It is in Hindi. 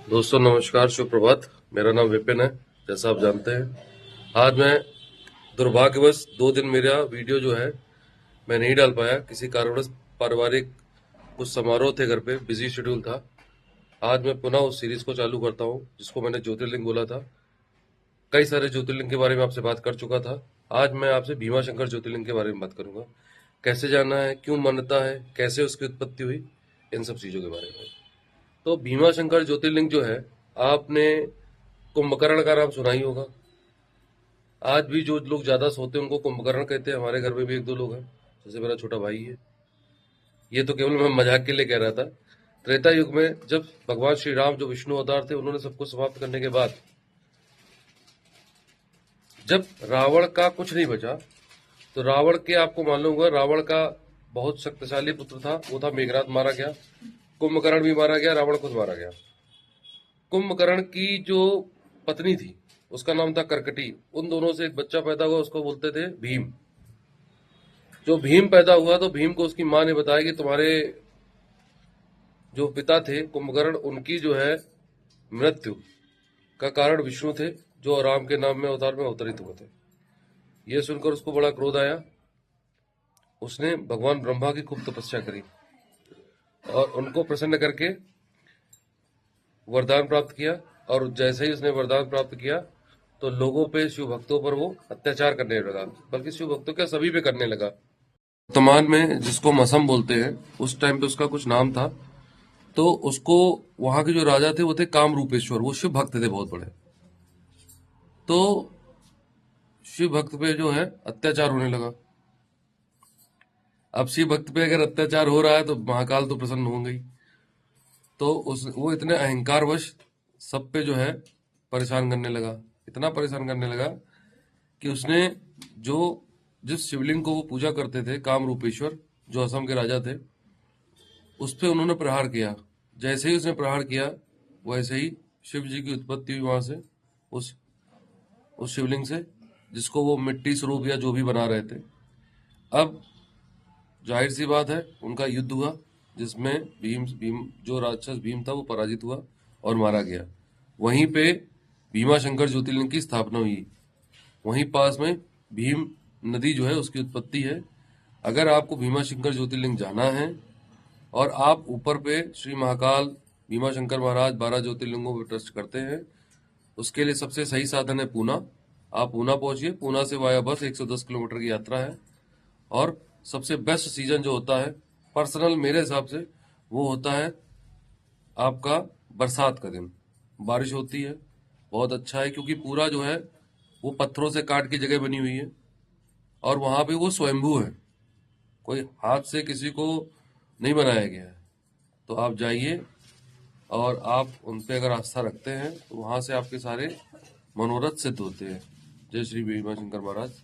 दोस्तों नमस्कार, शुभ प्रभात। मेरा नाम विपिन है, जैसा आप जानते हैं। आज मैं दुर्भाग्यवश 2 दिन मेरा वीडियो जो है मैं नहीं डाल पाया, किसी कारणवश पारिवारिक कुछ समारोह थे घर पे, बिजी शेड्यूल था। आज मैं पुनः उस सीरीज को चालू करता हूँ जिसको मैंने ज्योतिर्लिंग बोला था। कई सारे ज्योतिर्लिंग के बारे में आपसे बात कर चुका था। आज मैं आपसे भीमा शंकर ज्योतिर्लिंग के बारे में बात करूंगा। कैसे जाना है, क्यों मान्यता है, कैसे उसकी उत्पत्ति हुई, इन सब चीजों के बारे में। तो भीमा शंकर ज्योतिर्लिंग जो है, आपने कुंभकर्ण का नाम सुना ही होगा। आज भी जो लोग ज्यादा सोते हैं उनको कुंभकर्ण कहते हैं। हमारे घर में भी 1-2 लोग हैं, जैसे मेरा छोटा भाई है। ये तो केवल मैं मजाक के लिए कह रहा था। त्रेता युग में जब भगवान श्री राम जो विष्णु अवतार थे, उन्होंने सबको समाप्त करने के बाद जब रावण का कुछ नहीं बचा, तो रावण के, आपको मालूम होगा, रावण का बहुत शक्तिशाली पुत्र था, वो था मेघनाद, मारा गया। कुंभकर्ण भी मारा गया, रावण खुद मारा गया। कुंभकर्ण की जो पत्नी थी उसका नाम था कर्कटी। उन दोनों से एक बच्चा पैदा हुआ, उसको बोलते थे भीम। जो भीम पैदा हुआ तो भीम को उसकी मां ने बताया कि तुम्हारे जो पिता थे कुंभकर्ण, उनकी जो है मृत्यु का कारण विष्णु थे, जो राम के नाम में अवतार में अवतरित हुए थे। यह सुनकर उसको बड़ा क्रोध आया। उसने भगवान ब्रह्मा की खूब तपस्या करी और उनको प्रसन्न करके वरदान प्राप्त किया। और जैसे ही उसने वरदान प्राप्त किया तो लोगों पे, शिव भक्तों पर वो अत्याचार करने लगा, बल्कि शिव भक्तों क्या, सभी पे करने लगा। वर्तमान में जिसको मसम बोलते हैं, उस टाइम पे उसका कुछ नाम था। तो उसको, वहां के जो राजा थे वो थे काम रूपेश्वर, वो शिव भक्त थे बहुत बड़े। तो शिव भक्त पे जो है अत्याचार होने लगा। अब शिव भक्त पे अगर अत्याचार हो रहा है तो महाकाल तो प्रसन्न होंगे ही। तो वो इतने अहंकारवश सब पे जो है परेशान करने लगा, इतना परेशान करने लगा कि उसने जो जिस शिवलिंग को वो पूजा करते थे, काम रूपेश्वर, जो असम के राजा थे, उस पे उन्होंने प्रहार किया। जैसे ही उसने प्रहार किया, वैसे ही शिव जी की उत्पत्ति हुई वहां से, उस उस शिवलिंग से, जिसको वो मिट्टी स्वरूप या जो भी बना रहे थे। अब जाहिर सी बात है, उनका युद्ध हुआ, जिसमें भीम जो राक्षस भीम था वो पराजित हुआ और मारा गया। वहीं पे भीमा शंकर ज्योतिर्लिंग की स्थापना हुई। वहीं पास में भीम नदी जो है उसकी उत्पत्ति है। अगर आपको भीमा शंकर ज्योतिर्लिंग जाना है और आप ऊपर पे श्री महाकाल भीमा शंकर महाराज 12 ज्योतिर्लिंगों पर ट्रस्ट करते हैं, उसके लिए सबसे सही साधन है पूना। आप पूना पहुंचिए। पूना से वाया बस 110 किलोमीटर की यात्रा है। और सबसे बेस्ट सीजन जो होता है, पर्सनल मेरे हिसाब से, वो होता है आपका बरसात का दिन। बारिश होती है, बहुत अच्छा है, क्योंकि पूरा जो है वो पत्थरों से काट की जगह बनी हुई है। और वहां पे वो स्वयंभू है, कोई हाथ से किसी को नहीं बनाया गया है। तो आप जाइए और आप उन पे अगर आस्था रखते हैं तो वहां से आपके सारे मनोरथ सिद्ध होते हैं। जय श्री भीमा शंकर महाराज।